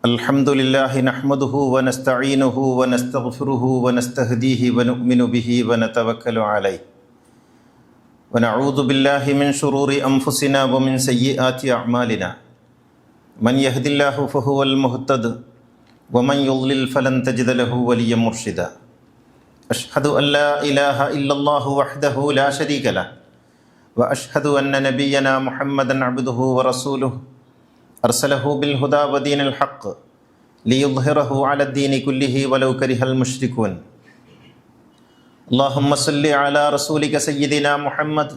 الحمد لله نحمده ونستعينه ونستغفره ونستهديه ونؤمن به ونتوكل عليه ونعوذ بالله من شرور أنفسنا ومن سيئات أعمالنا من يهد الله فهو المهتد ومن يضلل فلن تجد له وليا مرشدا أشهد أن لا إله إلا الله وحده لا شريك له وأشهد أن نبينا محمدا عبده ورسوله أرسله بالهدى ودين الحق ليظهره على الدين كله ولو كره المشركون اللهم صل على رسولك سيدنا محمد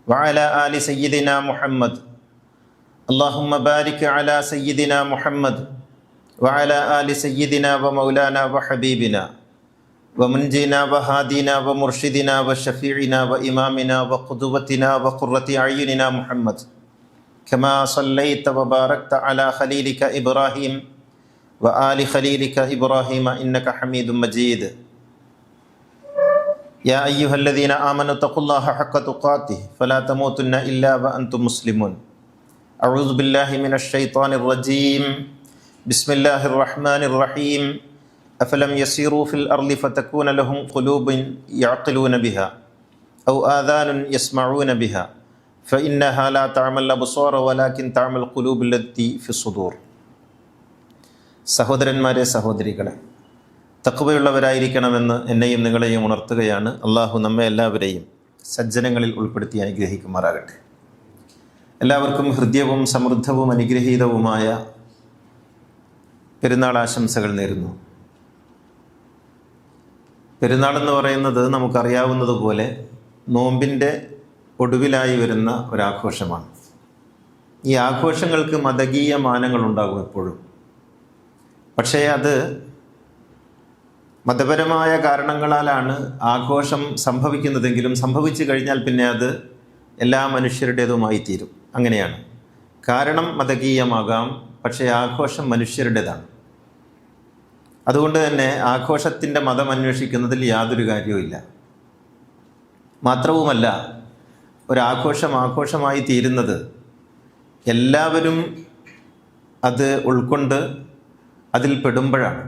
وعلى آل سيدنا محمد اللهم بارك على سيدنا محمد وعلى آل سيدنا ومولانا وحبيبنا ومنجينا وهادينا ومرشدنا وشفيعنا وإمامنا وقدوتنا وقرة أعيننا محمد كما صليت وباركت على خليلك إبراهيم وآل خليلك إبراهيم إنك حميد مجيد يا أيها الذين آمنوا اتقوا الله حق تقاته فلا تموتن إلا وأنتم مسلمون أعوذ بالله من الشيطان الرجيم بسم الله الرحمن الرحيم أفلم يسيروا في الأرض فتكون لهم قلوب يعقلون بها أو آذان يسمعون بها فإنها لا تعمى الأبصار ولكن تعمى القلوب التي في الصدور. സഹോദരന്മാരെ, സഹോദരികളെ, തഖ്വയുള്ളവരായിരിക്കണമെന്ന് എന്നെയും നിങ്ങളെയും ഉണർത്തുകയാണ്. അള്ളാഹു നമ്മെ എല്ലാവരെയും സജ്ജനങ്ങളിൽ ഉൾപ്പെടുത്തി അനുഗ്രഹിക്കുമാറാകട്ടെ. എല്ലാവർക്കും ഹൃദ്യവും സമൃദ്ധവും അനുഗ്രഹീതവുമായ പെരുന്നാൾ ആശംസകൾ നേരുന്നു. പെരുന്നാളെന്ന് പറയുന്നത് നമുക്കറിയാവുന്നതുപോലെ നോമ്പിൻ്റെ ഒടുവിലായി വരുന്ന ഒരാഘോഷമാണ്. ഈ ആഘോഷങ്ങൾക്ക് മതകീയ മാനങ്ങളുണ്ടാകും എപ്പോഴും. പക്ഷേ അത് മതപരമായ കാരണങ്ങളാലാണ് ആഘോഷം സംഭവിക്കുന്നതെങ്കിലും സംഭവിച്ചു കഴിഞ്ഞാൽ പിന്നെ അത് എല്ലാ മനുഷ്യരുടേതുമായി തീരും. അങ്ങനെയാണ്. കാരണം മതകീയമാകാം, പക്ഷേ ആഘോഷം മനുഷ്യരുടേതാണ്. അതുകൊണ്ട് തന്നെ ആഘോഷത്തിൻ്റെ മതം അന്വേഷിക്കുന്നതിൽ യാതൊരു കാര്യവുമില്ല. മാത്രവുമല്ല, ആഘോഷമായി തീരുന്നത് എല്ലാവരും അത് ഉൾക്കൊണ്ട് അതിൽ പെടുമ്പോഴാണ്.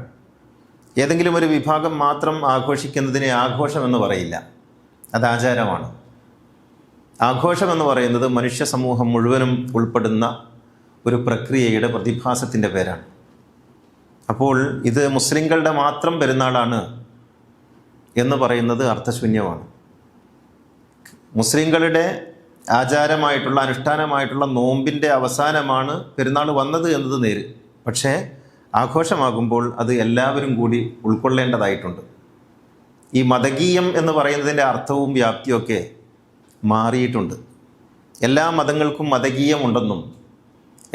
ഏതെങ്കിലും ഒരു വിഭാഗം മാത്രം ആഘോഷിക്കുന്നതിനെ ആഘോഷമെന്ന് പറയില്ല, അത് ആചാരമാണ്. ആഘോഷമെന്ന് പറയുന്നത് മനുഷ്യ സമൂഹം മുഴുവനും ഉൾപ്പെടുന്ന ഒരു പ്രക്രിയയുടെ പ്രതിഭാസത്തിൻ്റെ പേരാണ്. അപ്പോൾ ഇത് മുസ്ലിങ്ങളുടെ മാത്രം പെരുന്നാളാണ് എന്ന് പറയുന്നത് അർത്ഥശൂന്യമാണ്. മുസ്ലിങ്ങളുടെ ആചാരമായിട്ടുള്ള അനുഷ്ഠാനമായിട്ടുള്ള നോമ്പിൻ്റെ അവസാനമാണ് പെരുന്നാൾ വന്നത് എന്നത് നേര്. പക്ഷേ ആഘോഷമാകുമ്പോൾ അത് എല്ലാവരും കൂടി ഉൾക്കൊള്ളേണ്ടതായിട്ടുണ്ട്. ഈ മതകീയം എന്ന് പറയുന്നതിൻ്റെ അർത്ഥവും വ്യാപ്തിയൊക്കെ മാറിയിട്ടുണ്ട്. എല്ലാ മതങ്ങൾക്കും മതകീയമുണ്ടെന്നും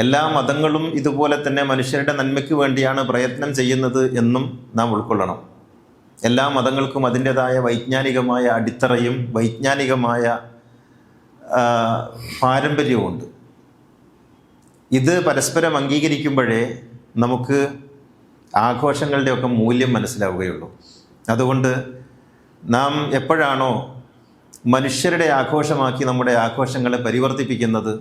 എല്ലാ മതങ്ങളും ഇതുപോലെ തന്നെ മനുഷ്യരുടെ നന്മയ്ക്ക് വേണ്ടിയാണ് പ്രയത്നം ചെയ്യുന്നത് എന്നും നാം ഉൾക്കൊള്ളണം. എല്ലാ മതങ്ങൾക്കും അതിൻ്റെതായ വൈജ്ഞാനികമായ അടിത്തറയും വൈജ്ഞാനികമായ പാരമ്പര്യവുമുണ്ട്. ഇത് പരസ്പരം അംഗീകരിക്കുമ്പോഴേ നമുക്ക് ആഘോഷങ്ങളുടെയൊക്കെ മൂല്യം മനസ്സിലാവുകയുള്ളൂ. അതുകൊണ്ട് നാം എപ്പോഴാണോ മനുഷ്യരുടെ ആഘോഷമാക്കി നമ്മുടെ ആഘോഷങ്ങളെ പരിവർത്തിപ്പിക്കുന്നത്,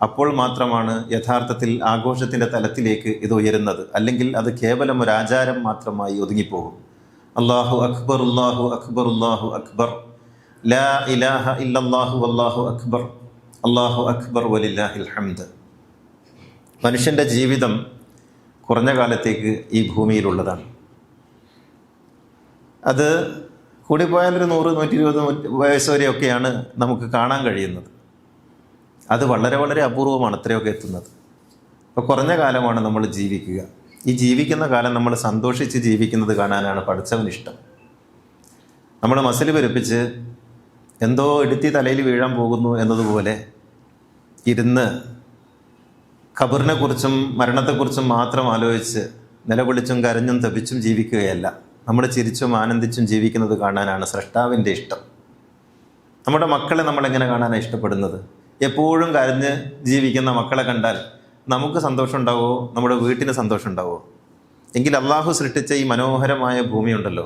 അപ്പോൾ മാത്രമാണ് യഥാർത്ഥത്തിൽ ആഘോഷത്തിൻ്റെ തലത്തിലേക്ക് ഇത് ഉയരുന്നത്. അല്ലെങ്കിൽ അത് കേവലം ഒരു ആചാരം മാത്രമായി ഒതുങ്ങിപ്പോകും. അല്ലാഹു അക്ബർ, അല്ലാഹു അക്ബർ, അല്ലാഹു അക്ബർ, ലാ ഇലാഹ ഇല്ലല്ലാഹു വല്ലാഹു അക്ബർ, അല്ലാഹു അക്ബർ വലില്ലാഹിൽ ഹംദ്. മനുഷ്യൻ്റെ ജീവിതം കുറഞ്ഞ കാലത്തേക്ക് ഈ ഭൂമിയിലുള്ളതാണ്. അത് കൂടിപ്പോയാലൊരു 100-120 വയസ്സ് വരെയൊക്കെയാണ് നമുക്ക് കാണാൻ കഴിയുന്നത്. അത് വളരെ വളരെ അപൂർവമാണ് അത്രയൊക്കെ എത്തുന്നത്. അപ്പോൾ കുറഞ്ഞ കാലമാണ് നമ്മൾ ജീവിക്കുക. ഈ ജീവിക്കുന്ന കാലം നമ്മൾ സന്തോഷിച്ച് ജീവിക്കുന്നത് കാണാനാണ് പഠിച്ചവനിഷ്ടം. നമ്മൾ മസിൽ പെരുപ്പിച്ച് എന്തോ ഇടുത്തി തലയിൽ വീഴാൻ പോകുന്നു എന്നതുപോലെ ഇരുന്ന് ഖബറിനെക്കുറിച്ചും മരണത്തെക്കുറിച്ചും മാത്രം ആലോചിച്ച് നിലവിളിച്ചും കരഞ്ഞും തപിച്ചും ജീവിക്കുകയല്ല. നമ്മൾ ചിരിച്ചും ആനന്ദിച്ചും ജീവിക്കുന്നത് കാണാനാണ് സ്രഷ്ടാവിൻ്റെ ഇഷ്ടം. നമ്മുടെ മക്കളെ നമ്മളെങ്ങനെ കാണാനാണ് ഇഷ്ടപ്പെടുന്നത്? എപ്പോഴും കരഞ്ഞ് ജീവിക്കുന്ന മക്കളെ കണ്ടാൽ നമുക്ക് സന്തോഷം ഉണ്ടാവുമോ? നമ്മുടെ വീട്ടിന് സന്തോഷം ഉണ്ടാവുമോ? എങ്കിൽ അള്ളാഹു സൃഷ്ടിച്ച ഈ മനോഹരമായ ഭൂമിയുണ്ടല്ലോ,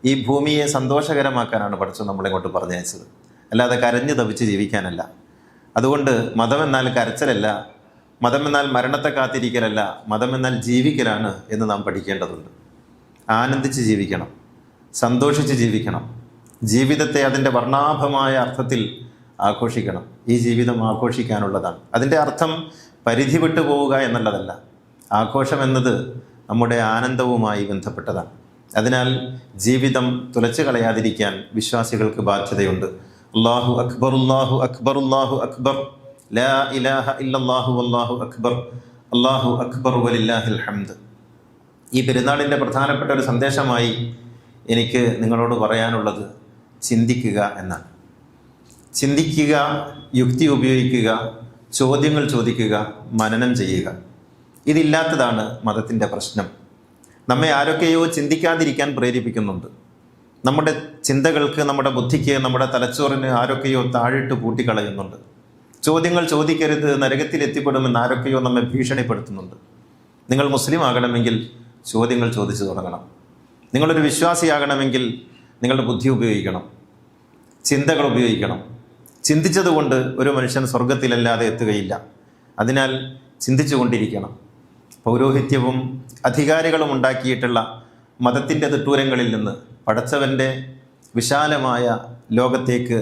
ഈ ഭൂമിയെ സന്തോഷകരമാക്കാനാണ് പഠിച്ചത് നമ്മളിങ്ങോട്ട് പറഞ്ഞയച്ചത്, അല്ലാതെ കരഞ്ഞ് തപിച്ച് ജീവിക്കാനല്ല. അതുകൊണ്ട് മതം എന്നാൽ കരച്ചിലല്ല, മതം എന്നാൽ മരണത്തെ കാത്തിരിക്കലല്ല, മതം എന്നാൽ ജീവിക്കലാണ് എന്ന് നാം പഠിക്കേണ്ടതുണ്ട്. ആനന്ദിച്ച് ജീവിക്കണം, സന്തോഷിച്ച് ജീവിക്കണം, ജീവിതത്തെ അതിൻ്റെ വർണ്ണാഭമായ അർത്ഥത്തിൽ ആഘോഷിക്കണം. ഈ ജീവിതം ആഘോഷിക്കാനുള്ളതാണ്. അതിൻ്റെ അർത്ഥം പരിധി വിട്ടു പോവുക എന്നുള്ളതല്ല. ആഘോഷം എന്നത് നമ്മുടെ ആനന്ദവുമായി ബന്ധപ്പെട്ടതാണ്. അതിനാൽ ജീവിതം തുലച്ചു കളയാതിരിക്കാൻ വിശ്വാസികൾക്ക് ബാധ്യതയുണ്ട്. അല്ലാഹു അക്ബർ, അല്ലാഹു അക്ബർ, അല്ലാഹു അക്ബർ, ലാ ഇലാഹ ഇല്ലല്ലാഹു വല്ലാഹു അക്ബർ, അല്ലാഹു അക്ബർ വലില്ലാഹിൽ ഹംദ്. ഈ പെരുന്നാളിൻ്റെ പ്രധാനപ്പെട്ട ഒരു സന്ദേശമായി എനിക്ക് നിങ്ങളോട് പറയാനുള്ളത് ചിന്തിക്കുക എന്നാണ്. ചിന്തിക്കുക, യുക്തി ഉപയോഗിക്കുക, ചോദ്യങ്ങൾ ചോദിക്കുക, മനനം ചെയ്യുക. ഇതില്ലാത്തതാണ് മതത്തിൻ്റെ പ്രശ്നം. നമ്മെ ആരൊക്കെയോ ചിന്തിക്കാതിരിക്കാൻ പ്രേരിപ്പിക്കുന്നുണ്ട്. നമ്മുടെ ചിന്തകൾക്ക്, നമ്മുടെ ബുദ്ധിക്ക്, നമ്മുടെ തലച്ചോറിന് ആരൊക്കെയോ താഴിട്ട് പൂട്ടിക്കളയുന്നുണ്ട്. ചോദ്യങ്ങൾ ചോദിക്കരുത്, നരകത്തിൽ എത്തിപ്പെടുമെന്ന് ആരൊക്കെയോ നമ്മെ ഭീഷണിപ്പെടുത്തുന്നുണ്ട്. നിങ്ങൾ മുസ്ലിം ആകണമെങ്കിൽ ചോദ്യങ്ങൾ ചോദിച്ചു തുടങ്ങണം. നിങ്ങളൊരു വിശ്വാസിയാകണമെങ്കിൽ നിങ്ങളുടെ ബുദ്ധി ഉപയോഗിക്കണം, ചിന്തകൾ ഉപയോഗിക്കണം. ചിന്തിച്ചതുകൊണ്ട് ഒരു മനുഷ്യൻ സ്വർഗത്തിലല്ലാതെ എത്തുകയില്ല. അതിനാൽ ചിന്തിച്ചു കൊണ്ടിരിക്കണം. പൗരോഹിത്യവും അധികാരികളും ഉണ്ടാക്കിയിട്ടുള്ള മതത്തിൻ്റെ തിട്ടൂരങ്ങളിൽ നിന്ന് പടച്ചവൻ്റെ വിശാലമായ ലോകത്തേക്ക്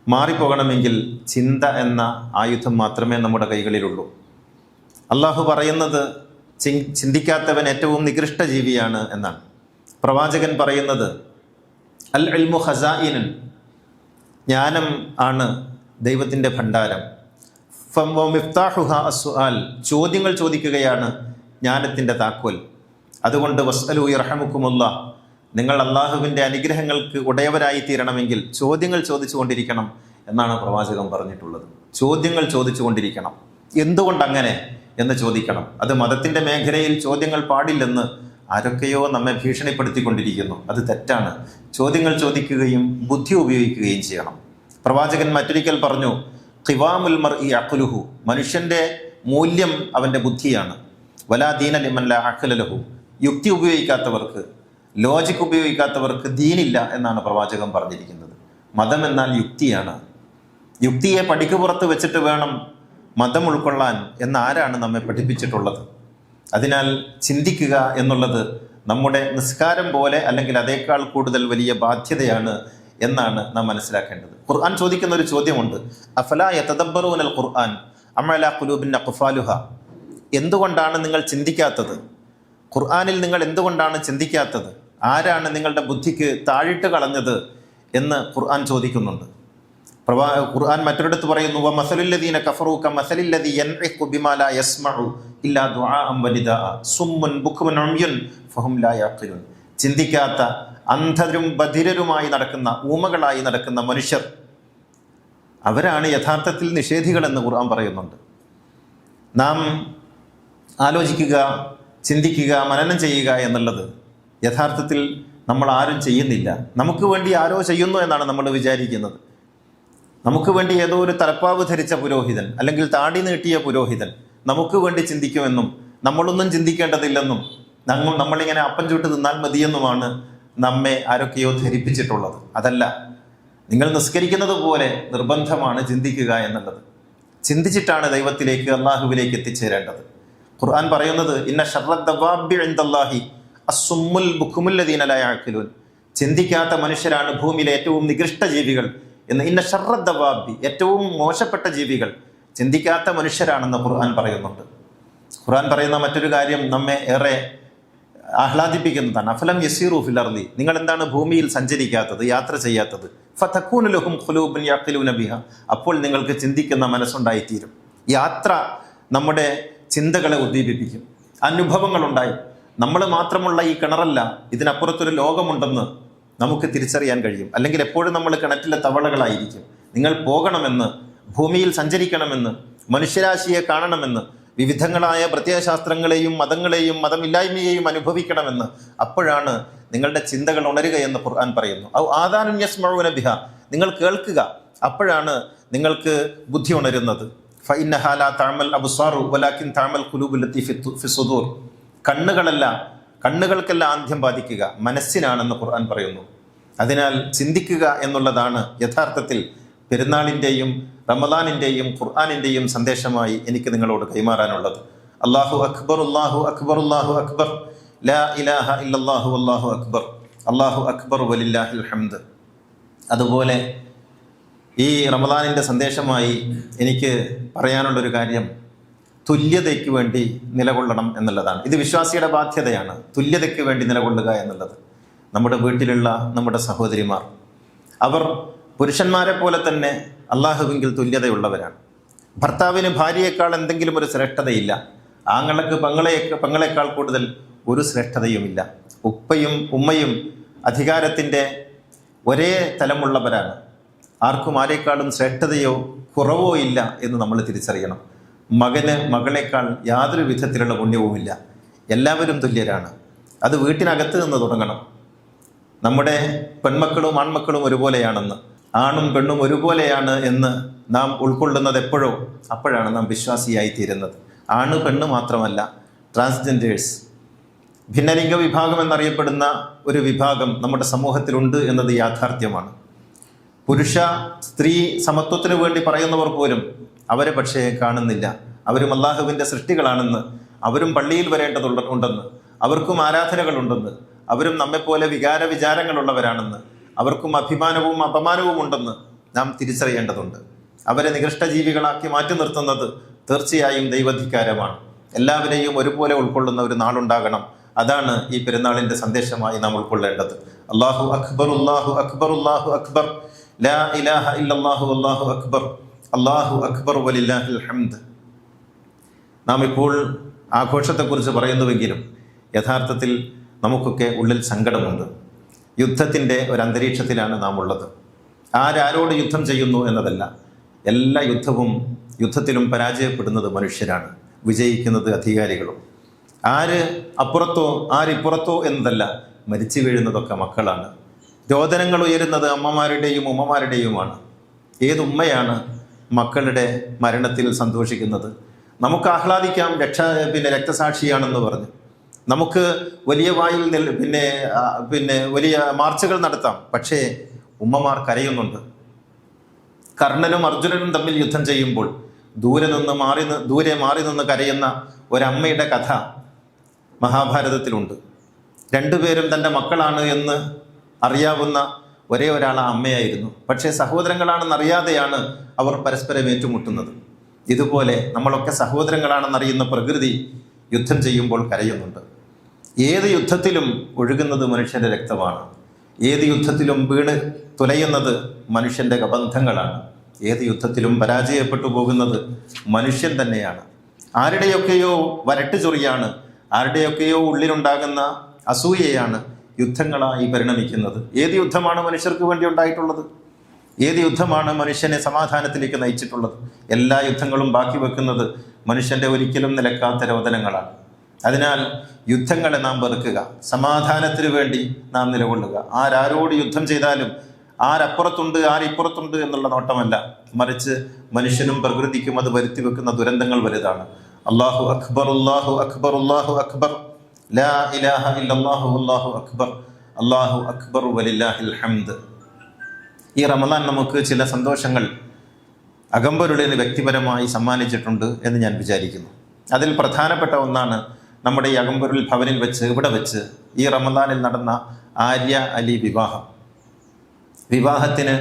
മാറിപ്പോകണമെങ്കിൽ ചിന്ത എന്ന ആയുധം മാത്രമേ നമ്മുടെ കൈകളിലുള്ളൂ. അള്ളാഹു പറയുന്നത് ചിന്തിക്കാത്തവൻ ഏറ്റവും നികൃഷ്ട ജീവിയാണ് എന്നാണ്. പ്രവാചകൻ പറയുന്നത് അൽ ഇൽമു ഖസാഇനുൻ, ജ്ഞാനം ആണ് ദൈവത്തിൻ്റെ ഭണ്ഡാരം. മിഫ്താഹുഹാ അസ്സുആൽ, ചോദ്യങ്ങൾ ചോദിക്കുകയാണ് ജ്ഞാനത്തിൻ്റെ താക്കോൽ. അതുകൊണ്ട് വസ്അലു യർഹമുക്കുമുല്ലാഹ്, നിങ്ങൾ അള്ളാഹുവിൻ്റെ അനുഗ്രഹങ്ങൾക്ക് ഉടയവരായി തീരണമെങ്കിൽ ചോദ്യങ്ങൾ ചോദിച്ചുകൊണ്ടിരിക്കണം എന്നാണ് പ്രവാചകൻ പറഞ്ഞിട്ടുള്ളത്. ചോദ്യങ്ങൾ ചോദിച്ചുകൊണ്ടിരിക്കണം. എന്തുകൊണ്ടങ്ങനെ എന്ന് ചോദിക്കണം. അത് മതത്തിൻ്റെ മേഖലയിൽ ചോദ്യങ്ങൾ പാടില്ലെന്ന് ആരൊക്കെയോ നമ്മെ ഭീഷണിപ്പെടുത്തിക്കൊണ്ടിരിക്കുന്നു. അത് തെറ്റാണ്. ചോദ്യങ്ങൾ ചോദിക്കുകയും ബുദ്ധി ഉപയോഗിക്കുകയും ചെയ്യണം. പ്രവാചകൻ മറ്റൊരിക്കൽ പറഞ്ഞു, ഖിവാമുൽ മർഇ അഖ്ലുഹു, മനുഷ്യൻ്റെ മൂല്യം അവൻ്റെ ബുദ്ധിയാണ്. വലാ ദീന ലിമൻ ലാ അഖ്ല ലഹു, യുക്തി ഉപയോഗിക്കാത്തവർക്ക്, ലോജിക് ഉപയോഗിക്കാത്തവർക്ക് ദീനില്ല എന്നാണ് പ്രവാചകൻ പറഞ്ഞിരിക്കുന്നത്. മതം എന്നാൽ യുക്തിയാണ്. യുക്തിയെ പടിക്കുപുറത്ത് വെച്ചിട്ട് വേണം മതം ഉൾക്കൊള്ളാൻ എന്നാരാണ് നമ്മെ പഠിപ്പിച്ചിട്ടുള്ളത്? അതിനാൽ ചിന്തിക്കുക എന്നുള്ളത് നമ്മുടെ നിസ്കാരം പോലെ അല്ലെങ്കിൽ അതേക്കാൾ കൂടുതൽ വലിയ ബാധ്യതയാണ് എന്നാണ് നാം മനസ്സിലാക്കേണ്ടത്. ഖുർആൻ ചോദിക്കുന്ന ഒരു ചോദ്യമുണ്ട്, അഫലാ യതദബ്ബറൂനൽ ഖുർആൻ അം അലാ ഖുലൂബിൻ അഖ്ഫാലുഹാ, എന്തുകൊണ്ടാണ് നിങ്ങൾ ചിന്തിക്കാത്തത്? ഖുർആനിൽ നിങ്ങൾ എന്തുകൊണ്ടാണ് ചിന്തിക്കാത്തത്? ആരാണ് നിങ്ങളുടെ ബുദ്ധിക്ക് താഴിട്ട് കളഞ്ഞത് എന്ന് ഖുർആൻ ചോദിക്കുന്നുണ്ട്. ഖുർആൻ മറ്റൊരിടത്ത് പറയുന്നു, വമസലുല്ലദീന കഫറൂ കമസലില്ലദീ യൻഇഖു ബിമാ ലാ യസ്മഉ ഇല്ലാ ദുആഅൻ വനിദാഅ സുമ്മുൻ ബുക്മുൻ ഉംയുൻ ഫഹും ലാ യഖിലൂൻ. ചിന്തിക്കാത്ത, അന്ധരും ബധിരരുമായി നടക്കുന്ന, ഊമകളായി നടക്കുന്ന മനുഷ്യർ, അവരാണ് യഥാർത്ഥത്തിൽ നിഷേധികളെന്ന് ഖുർആൻ പറയുന്നുണ്ട്. നാം ആലോചിക്കുക, ചിന്തിക്കുക, മനനം ചെയ്യുക എന്നുള്ളത് യഥാർത്ഥത്തിൽ നമ്മൾ ആരും ചെയ്യുന്നില്ല. നമുക്ക് വേണ്ടി ആരോ ചെയ്യുന്നു എന്നാണ് നമ്മൾ വിചാരിക്കുന്നത്. നമുക്ക് വേണ്ടി ഏതോ ഒരു തലപ്പാവ് ധരിച്ച പുരോഹിതൻ അല്ലെങ്കിൽ താടി നീട്ടിയ പുരോഹിതൻ നമുക്ക് വേണ്ടി ചിന്തിക്കുമെന്നും നമ്മളൊന്നും ചിന്തിക്കേണ്ടതില്ലെന്നും നമ്മളിങ്ങനെ അപ്പം ചൂട്ട് തിന്നാൽ മതിയെന്നുമാണ് നമ്മെ ആരൊക്കെയോ ധരിപ്പിച്ചിട്ടുള്ളത്. അതല്ല, നിങ്ങൾ നിസ്കരിക്കുന്നത് പോലെ നിർബന്ധമാണ് ചിന്തിക്കുക എന്നുള്ളത്. ചിന്തിച്ചിട്ടാണ് ദൈവത്തിലേക്ക്, അള്ളാഹുവിലേക്ക് എത്തിച്ചേരേണ്ടത്. ഖുർആൻ പറയുന്നത്, ഇന്ന ശർറദ്ദവാബി ഇൻദല്ലാഹി അസ്സുമ്മുൽ ബുക്മുല്ലദീന ലാ യഅഖിലൂൻ, ചിന്തിക്കാത്ത മനുഷ്യരാണ് ഭൂമിയിലെ ഏറ്റവും നികൃഷ്ട ജീവികൾ എന്ന്. ഇന്ന ശർറദ്ദവാബി, ഏറ്റവും മോശപ്പെട്ട ജീവികൾ ചിന്തിക്കാത്ത മനുഷ്യരാണെന്ന് ഖുർആൻ പറയുന്നുണ്ട്. ഖുർആൻ പറയുന്ന മറ്റൊരു കാര്യം നമ്മെ ഏറെ ആഹ്ലാദിപ്പിക്കുന്നതാണ്. അഫലം യസീറു ഫിൽ അർളി, നിങ്ങൾ എന്താണ് ഭൂമിയിൽ സഞ്ചരിക്കാത്തത്, യാത്ര ചെയ്യാത്തത്? ഫതകൂന ലഹും ഖുലൂബുൻ യഖിലൂന ബിഹാ, അപ്പോൾ നിങ്ങൾക്ക് ചിന്തിക്കുന്ന മനസ്സുണ്ടായിത്തീരും. യാത്ര നമ്മുടെ ചിന്തകളെ ഉദ്ദീപിപ്പിക്കും. അനുഭവങ്ങളുണ്ടായി. നമ്മൾ മാത്രമുള്ള ഈ കിണറല്ല, ഇതിനപ്പുറത്തൊരു ലോകമുണ്ടെന്ന് നമുക്ക് തിരിച്ചറിയാൻ കഴിയും. അല്ലെങ്കിൽ എപ്പോഴും നമ്മൾ കിണറ്റിലെ തവളകളായിരിക്കും. നിങ്ങൾ പോകണമെന്ന്, ഭൂമിയിൽ സഞ്ചരിക്കണമെന്ന്, മനുഷ്യരാശിയെ കാണണമെന്ന്, വിവിധങ്ങളായ പ്രത്യയശാസ്ത്രങ്ങളെയും മതങ്ങളെയും മതമില്ലായ്മയെയും അനുഭവിക്കണമെന്ന്, അപ്പോഴാണ് നിങ്ങളുടെ ചിന്തകൾ ഉണരുകയെന്ന് ഖുർആൻ പറയുന്നു. ഔ ആദാനുൻ യസ്മഊന ബിഹാ, നിങ്ങൾ കേൾക്കുക, അപ്പോഴാണ് നിങ്ങൾക്ക് ബുദ്ധി ഉണരുന്നത്. ഫഇന്നഹാ ലാ തഅമൽ അബ്സാറു വലാകിൻ തഅമൽ ഖുലൂബുൽ ലത്തി ഫി സുദൂർ, കണ്ണുകൾക്കല്ല ആദ്യം ബാധിക്കുക, മനസ്സിനാണെന്ന് ഖുർആൻ പറയുന്നു. അതിനാൽ ചിന്തിക്കുക എന്നുള്ളതാണ് യഥാർത്ഥത്തിൽ പെരുന്നാളിൻ്റെയും റമദാനിൻ്റെയും ഖുർആനിൻ്റെയും സന്ദേശമായി എനിക്ക് നിങ്ങളോട് കൈമാറാനുള്ളത്. അല്ലാഹു അക്ബർ, അല്ലാഹു അക്ബർ, അല്ലാഹു അക്ബർ, ലാ ഇലാഹ ഇല്ലല്ലാഹു അല്ലാഹു അക്ബർ, അല്ലാഹു അക്ബർ വലില്ലാഹിൽ ഹംദ്. അതുപോലെ ഈ റമദാനിൻ്റെ സന്ദേശമായി എനിക്ക് പറയാനുള്ളൊരു കാര്യം തുല്യതയ്ക്ക് വേണ്ടി നിലകൊള്ളണം എന്നുള്ളതാണ്. ഇത് വിശ്വാസിയുടെ ബാധ്യതയാണ്, തുല്യതയ്ക്ക് വേണ്ടി നിലകൊള്ളുക എന്നുള്ളത്. നമ്മുടെ വീട്ടിലുള്ള നമ്മുടെ സഹോദരിമാർ, അവർ പുരുഷന്മാരെ പോലെ തന്നെ അള്ളാഹുവിങ്കിൽ തുല്യതയുള്ളവരാണ്. ഭർത്താവിന് ഭാര്യയേക്കാൾ എന്തെങ്കിലും ഒരു ശ്രേഷ്ഠതയില്ല. ആങ്ങൾക്ക് പെങ്ങളെക്കാൾ കൂടുതൽ ഒരു ശ്രേഷ്ഠതയുമില്ല. ഉപ്പയും ഉമ്മയും അധികാരത്തിൻ്റെ ഒരേ തലമുള്ളവരാണ്. ആർക്കും ആരെക്കാളും ശ്രേഷ്ഠതയോ കുറവോ ഇല്ല എന്ന് നമ്മൾ തിരിച്ചറിയണം. മകന് മകളെക്കാൾ യാതൊരു വിധത്തിലുള്ള പുണ്യവുമില്ല. എല്ലാവരും തുല്യരാണ്. അത് വീട്ടിനകത്ത് നിന്ന് തുടങ്ങണം. നമ്മുടെ പെൺമക്കളും ആൺമക്കളും ഒരുപോലെയാണെന്ന്, ആണും പെണ്ണും ഒരുപോലെയാണ് എന്ന് നാം ഉൾക്കൊള്ളുന്നത് അപ്പോഴാണ് നാം വിശ്വാസിയായി തീരുന്നത്. ആണ് പെണ്ണ് മാത്രമല്ല, ട്രാൻസ്ജെൻഡേഴ്സ്, ഭിന്നലിംഗ വിഭാഗം എന്നറിയപ്പെടുന്ന ഒരു വിഭാഗം നമ്മുടെ സമൂഹത്തിലുണ്ട് എന്നത് യാഥാർത്ഥ്യമാണ്. പുരുഷ സ്ത്രീ സമത്വത്തിന് വേണ്ടി പറയുന്നവർ പോലും അവരെ പക്ഷേ കാണുന്നില്ല. അവരും അള്ളാഹുവിൻ്റെ സൃഷ്ടികളാണെന്ന്, അവരും പള്ളിയിൽ വരേണ്ടതുണ്ടെന്ന്, അവർക്കും ആരാധനകളുണ്ടെന്ന്, അവരും നമ്മെപ്പോലെ വിചാരങ്ങളുള്ളവരാണെന്ന്, അവർക്കും അഭിമാനവും അപമാനവും ഉണ്ടെന്ന് നാം തിരിച്ചറിയേണ്ടതുണ്ട്. അവരെ നികൃഷ്ടജീവികളാക്കി മാറ്റി നിർത്തുന്നത് തീർച്ചയായും ദൈവധികാരമാണ്. എല്ലാവരെയും ഒരുപോലെ ഉൾക്കൊള്ളുന്ന ഒരു നാളുണ്ടാകണം. അതാണ് ഈ പെരുന്നാളിൻ്റെ സന്ദേശമായി നാം ഉൾക്കൊള്ളേണ്ടത്. അല്ലാഹു അക്ബർ, അല്ലാഹു അക്ബർ, അല്ലാഹു അക്ബർ, ലാ ഇലാഹ ഇല്ലല്ലാഹു അല്ലാഹു അക്ബർ, അല്ലാഹു അക്ബർ വലില്ലാഹിൽ ഹംദ്. നാം ഇപ്പോൾ ആഘോഷത്തെക്കുറിച്ച് പറയുന്നുവെങ്കിലും യഥാർത്ഥത്തിൽ നമുക്കൊക്കെ ഉള്ളിൽ സങ്കടമുണ്ട്. യുദ്ധത്തിൻ്റെ ഒരു അന്തരീക്ഷത്തിലാണ് നാം ഉള്ളത്. ആരോട് യുദ്ധം ചെയ്യുന്നു എന്നതല്ല, എല്ലാ യുദ്ധത്തിലും പരാജയപ്പെടുന്നത് മനുഷ്യരാണ്, വിജയിക്കുന്നത് അധികാരികളും. ആര് അപ്പുറത്തോ ആരിപ്പുറത്തോ എന്നതല്ല, മരിച്ചു വീഴുന്നതൊക്കെ മക്കളാണ്. രോദനങ്ങൾ ഉയരുന്നത് അമ്മമാരുടെയും ഉമ്മമാരുടെയുമാണ്. ഏതുമ്മയാണ് മക്കളുടെ മരണത്തിൽ സന്തോഷിക്കുന്നത്? നമുക്ക് ആഹ്ലാദിക്കാം, രക്തസാക്ഷിയാണെന്ന് പറഞ്ഞു. നമുക്ക് വലിയ വായിൽ വലിയ മാർച്ചുകൾ നടത്താം. പക്ഷേ ഉമ്മമാർ കരയുന്നുണ്ട്. കർണനും അർജുനനും തമ്മിൽ യുദ്ധം ചെയ്യുമ്പോൾ ദൂരെ മാറി നിന്ന് കരയുന്ന ഒരമ്മയുടെ കഥ മഹാഭാരതത്തിലുണ്ട്. രണ്ടുപേരും തൻ്റെ മക്കളാണ് എന്ന് അറിയാവുന്ന ഒരേ ഒരാൾ ആ അമ്മയായിരുന്നു. പക്ഷേ സഹോദരങ്ങളാണെന്നറിയാതെയാണ് അവർ പരസ്പരം ഏറ്റുമുട്ടുന്നത്. ഇതുപോലെ നമ്മളൊക്കെ സഹോദരങ്ങളാണെന്നറിയുന്ന പ്രകൃതി യുദ്ധം ചെയ്യുമ്പോൾ കരയുന്നുണ്ട്. ഏത് യുദ്ധത്തിലും ഒഴുകുന്നത് മനുഷ്യൻ്റെ രക്തമാണ്. ഏത് യുദ്ധത്തിലും വീണ് തുലയുന്നത് മനുഷ്യൻ്റെ കബന്ധങ്ങളാണ്. ഏത് യുദ്ധത്തിലും പരാജയപ്പെട്ടു പോകുന്നത് മനുഷ്യൻ തന്നെയാണ്. ആരുടെയൊക്കെയോ വരട്ടുചൊറിയാണ്, ആരുടെയൊക്കെയോ ഉള്ളിലുണ്ടാകുന്ന അസൂയയാണ് യുദ്ധങ്ങളായി പരിണമിക്കുന്നത്. ഏത് യുദ്ധമാണ് മനുഷ്യർക്ക് വേണ്ടി ഉണ്ടായിട്ടുള്ളത്? ഏത് യുദ്ധമാണ് മനുഷ്യനെ സമാധാനത്തിലേക്ക് നയിച്ചിട്ടുള്ളത്? എല്ലാ യുദ്ധങ്ങളും ബാക്കി വെക്കുന്നത് മനുഷ്യൻ്റെ ഒരിക്കലും നിലക്കാത്ത രോദനങ്ങളാണ്. അതിനാൽ യുദ്ധങ്ങളെ നാം വെറുക്കുക, സമാധാനത്തിന് വേണ്ടി നാം നിലകൊള്ളുക. ആരോട് യുദ്ധം ചെയ്താലും ആരപ്പുറത്തുണ്ട് ആരിപ്പുറത്തുണ്ട് എന്നുള്ള നോട്ടമല്ല, മറിച്ച് മനുഷ്യനും പ്രകൃതിക്കും അത് വരുത്തി വെക്കുന്ന ദുരന്തങ്ങൾ വലുതാണ്. അല്ലാഹു അക്ബർ, അല്ലാഹു അക്ബർ, അല്ലാഹു അക്ബർ, ലാ ഇലാഹ ഇല്ലല്ലാഹു അല്ലാഹു അക്ബർ, അല്ലാഹു അക്ബർ വലില്ലാഹിൽ ഹംദ്. ഈ റമദാൻ നമുക്ക് ചില സന്തോഷങ്ങൾ അകമ്പരുളിന് വ്യക്തിപരമായി സമ്മാനിച്ചിട്ടുണ്ട് എന്ന് ഞാൻ വിചാരിക്കുന്നു. അതിൽ പ്രധാനപ്പെട്ട ഒന്നാണ് നമ്മുടെ ഈ അകമ്പരുൾ ഭവനിൽ വെച്ച്, ഇവിടെ വെച്ച് ഈ റമദാനിൽ നടന്ന ആര്യ അലി വിവാഹം. വിവാഹത്തിന്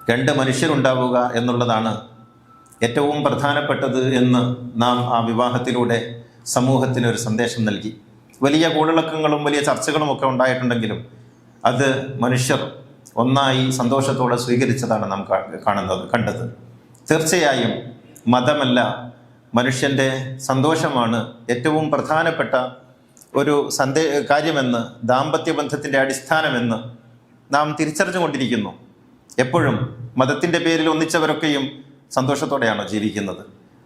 2 മനുഷ്യരുണ്ടാവുക എന്നുള്ളതാണ് ഏറ്റവും പ്രധാനപ്പെട്ടത് എന്ന് നാം ആ വിവാഹത്തിലൂടെ സമൂഹത്തിന് ഒരു സന്ദേശം നൽകി. വലിയ കൂടിളക്കങ്ങളും വലിയ ചർച്ചകളും ഒക്കെ ഉണ്ടായിട്ടുണ്ടെങ്കിലും അത് മനുഷ്യർ ഒന്നായി സന്തോഷത്തോടെ സ്വീകരിച്ചതാണ് നാം കണ്ടത്. തീർച്ചയായും മതമല്ല, മനുഷ്യൻ്റെ സന്തോഷമാണ് ഏറ്റവും പ്രധാനപ്പെട്ട ഒരു കാര്യമെന്ന്, ദാമ്പത്യ ബന്ധത്തിൻ്റെ അടിസ്ഥാനമെന്ന് നാം തിരിച്ചറിഞ്ഞുകൊണ്ടിരിക്കുന്നു. എപ്പോഴും മതത്തിൻ്റെ പേരിൽ ഒന്നിച്ചവരൊക്കെയും സന്തോഷത്തോടെയാണോ ജീവിക്കുന്നത്?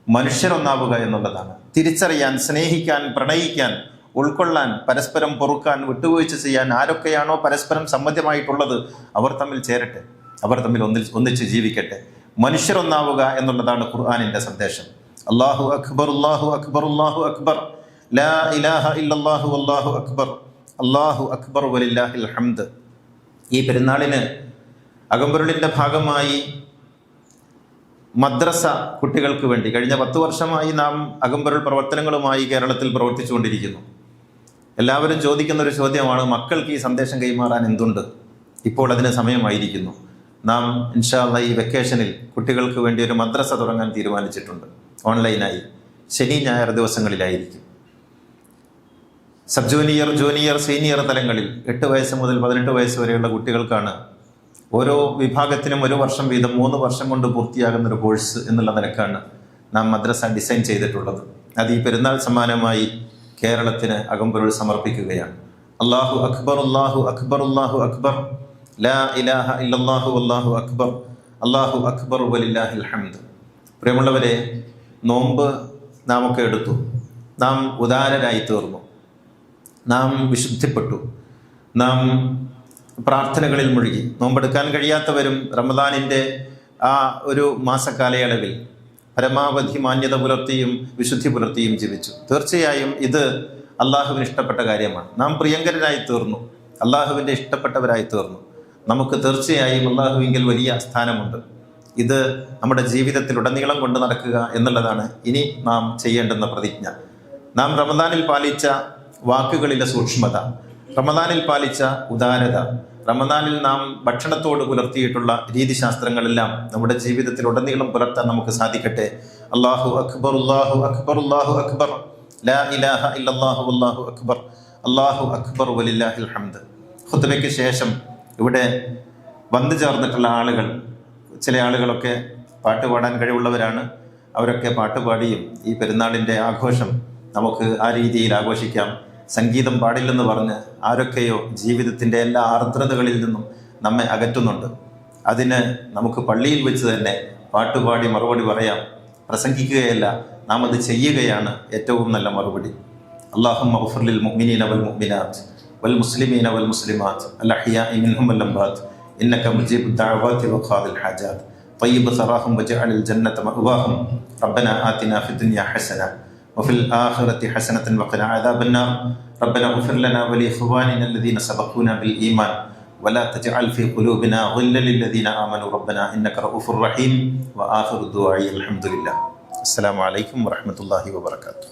മനുഷ്യരൊന്നാവുക എന്നുള്ളതാണ്. തിരിച്ചറിയാൻ, സ്നേഹിക്കാൻ, പ്രണയിക്കാൻ, ഉൾക്കൊള്ളാൻ, പരസ്പരം പൊറുക്കാൻ, വിട്ടുവീഴ്ച ചെയ്യാൻ ആരൊക്കെയാണോ പരസ്പരം സമ്മതമായിട്ടുള്ളത് അവർ തമ്മിൽ ചേരട്ടെ, അവർ തമ്മിൽ ഒന്നിച്ച് ജീവിക്കട്ടെ. മനുഷ്യരൊന്നാവുക എന്നുള്ളതാണ് ഖുർആനിൻ്റെ സന്ദേശം. അല്ലാഹു അക്ബർ, അല്ലാഹു അക്ബർ, അല്ലാഹു അക്ബർ, ലാ ഇലാഹ ഇല്ലല്ലാഹു അല്ലാഹു അക്ബർ, അല്ലാഹു അക്ബർ വലില്ലാഹിൽ ഹംദ്. ഈ പെരുന്നാളിന് അകമ്പരുളിൻ്റെ ഭാഗമായി മദ്രസ കുട്ടികൾക്ക് വേണ്ടി കഴിഞ്ഞ 10 വർഷമായി നാം അകമ്പൊരുൾ പ്രവർത്തനങ്ങളുമായി കേരളത്തിൽ പ്രവർത്തിച്ചുകൊണ്ടിരിക്കുന്നു. എല്ലാവരും ചോദിക്കുന്ന ഒരു ചോദ്യമാണ്, മക്കൾക്ക് ഈ സന്ദേശം കൈമാറാൻ എന്തുണ്ട്? ഇപ്പോൾ അതിന് സമയമായിരിക്കുന്നു. നാം ഇൻഷാ അല്ലാഹ് ഈ വെക്കേഷനിൽ കുട്ടികൾക്ക് വേണ്ടി ഒരു മദ്രസ തുടങ്ങാൻ തീരുമാനിച്ചിട്ടുണ്ട്. ഓൺലൈനായി ശനി ഞായർ ദിവസങ്ങളിലായിരിക്കും. സബ് ജൂനിയർ, ജൂനിയർ, സീനിയർ തലങ്ങളിൽ 8 വയസ്സ് മുതൽ 18 വയസ്സ് വരെയുള്ള കുട്ടികൾക്കാണ് ഓരോ വിഭാഗത്തിനും 1 വർഷം വീതം 3 വർഷം കൊണ്ട് പൂർത്തിയാകുന്ന ഒരു കോഴ്സ് എന്നുള്ള നിലക്കാണ് നാം മദ്രസ ഡിസൈൻ ചെയ്തിട്ടുള്ളത്. അത് ഈ പെരുന്നാൾ സമ്മാനമായി കേരളത്തിന് അകമ്പൊരുൾ സമർപ്പിക്കുകയാണ്. അല്ലാഹു അക്ബർ, അല്ലാഹു അക്ബർ, അല്ലാഹു അക്ബർ, ലാ ഇലാഹ ഇല്ലല്ലാഹു വല്ലാഹു അക്ബർ, അല്ലാഹു അക്ബർ വലില്ലാഹിൽ ഹംദ്. പ്രിയമുള്ളവരെ, നോമ്പ് നാം ഒക്കെ എടുത്തു, നാം ഉദാരരായി തീർന്നു, നാം വിശുദ്ധിപ്പെട്ടു, നാം പ്രാർത്ഥനകളിൽ മുഴുകി. നോമ്പെടുക്കാൻ കഴിയാത്തവരും റമദാനിൻ്റെ ആ ഒരു മാസക്കാലയളവിൽ പരമാവധി മാന്യത പുലർത്തിയും വിശുദ്ധി പുലർത്തിയും ജീവിച്ചു. തീർച്ചയായും ഇത് അള്ളാഹുവിന് ഇഷ്ടപ്പെട്ട കാര്യമാണ്. നാം പ്രിയങ്കരരായി തീർന്നു, അള്ളാഹുവിൻ്റെ ഇഷ്ടപ്പെട്ടവരായി തീർന്നു. നമുക്ക് തീർച്ചയായും അള്ളാഹുവിങ്കിൽ വലിയ സ്ഥാനമുണ്ട്. ഇത് നമ്മുടെ ജീവിതത്തിലുടനീളം കൊണ്ട് നടക്കുക എന്നുള്ളതാണ് ഇനി നാം ചെയ്യേണ്ടുന്ന പ്രതിജ്ഞ. നാം റമദാനിൽ പാലിച്ച വാക്കുകളിലെ സൂക്ഷ്മത, റമദാനിൽ പാലിച്ച ഉദാരത, റമദാനിൽ നാം ഭക്ഷണത്തോട് പുലർത്തിയിട്ടുള്ള രീതിശാസ്ത്രങ്ങളെല്ലാം നമ്മുടെ ജീവിതത്തിൽ ഉടനീളം പുലർത്താൻ നമുക്ക് സാധിക്കട്ടെ. അല്ലാഹു അക്ബർ, അല്ലാഹു അക്ബർ, അല്ലാഹു അക്ബർ, ലാ ഇലാഹ ഇല്ലല്ലാഹു വല്ലാഹു അക്ബർ, അല്ലാഹു അക്ബർ വലില്ലാഹിൽ ഹംദ്. ഖുത്ബയ്ക്ക് ശേഷം ഇവിടെ വന്നു ചേർന്നിട്ടുള്ള ആളുകൾ, ചില ആളുകളൊക്കെ പാട്ട് പാടാൻ കഴിവുള്ളവരാണ്. അവരൊക്കെ പാട്ടുപാടിയും ഈ പെരുന്നാളിൻ്റെ ആഘോഷം നമുക്ക് ആ രീതിയിൽ ആഘോഷിക്കാം. സംഗീതം പാടില്ലെന്ന് പറഞ്ഞ് ആരൊക്കെയോ ജീവിതത്തിൻ്റെ എല്ലാ ആർദ്രതകളിൽ നിന്നും നമ്മെ അകറ്റുന്നുണ്ട്. അതിന് നമുക്ക് പള്ളിയിൽ വെച്ച് തന്നെ പാട്ടുപാടി മറുപടി പറയാം. പ്രസംഗിക്കുകയല്ല, നാം അത് ചെയ്യുകയാണ് ഏറ്റവും നല്ല മറുപടി. അല്ലാഹുമ്മ ഗ്ഫിർ ലിൽ മുഅ്മിനീന വൽ മുഅ്മിനാത്ത് വൽ മുസ്ലിമീന വൽ മുസ്ലിമാത്ത് അൽ അഹ്യാഇ മിൻഹും വൽ അംവാത്ത് ഇന്നക മുജീബുദ് ദഅവാതി വഖാദിൽ ഹാജാത്ത് തയ്യിബ് സറാഹും വജഅലിൽ ജന്നത മഅവാഹും റബ്ബനാ ആതിനാ ഫിദ് ദുനിയാ ഹസന وفي الآخرة حسنة وقنا عذاب النار ربنا اغفر لنا ولإخواننا الذين سبقونا بالإيمان ولا تجعل في قلوبنا غلا للذين آمنوا ربنا إنك رؤوف رحيم وآخر الدعاء الحمد لله. السلام عليكم ورحمة الله وبركاته.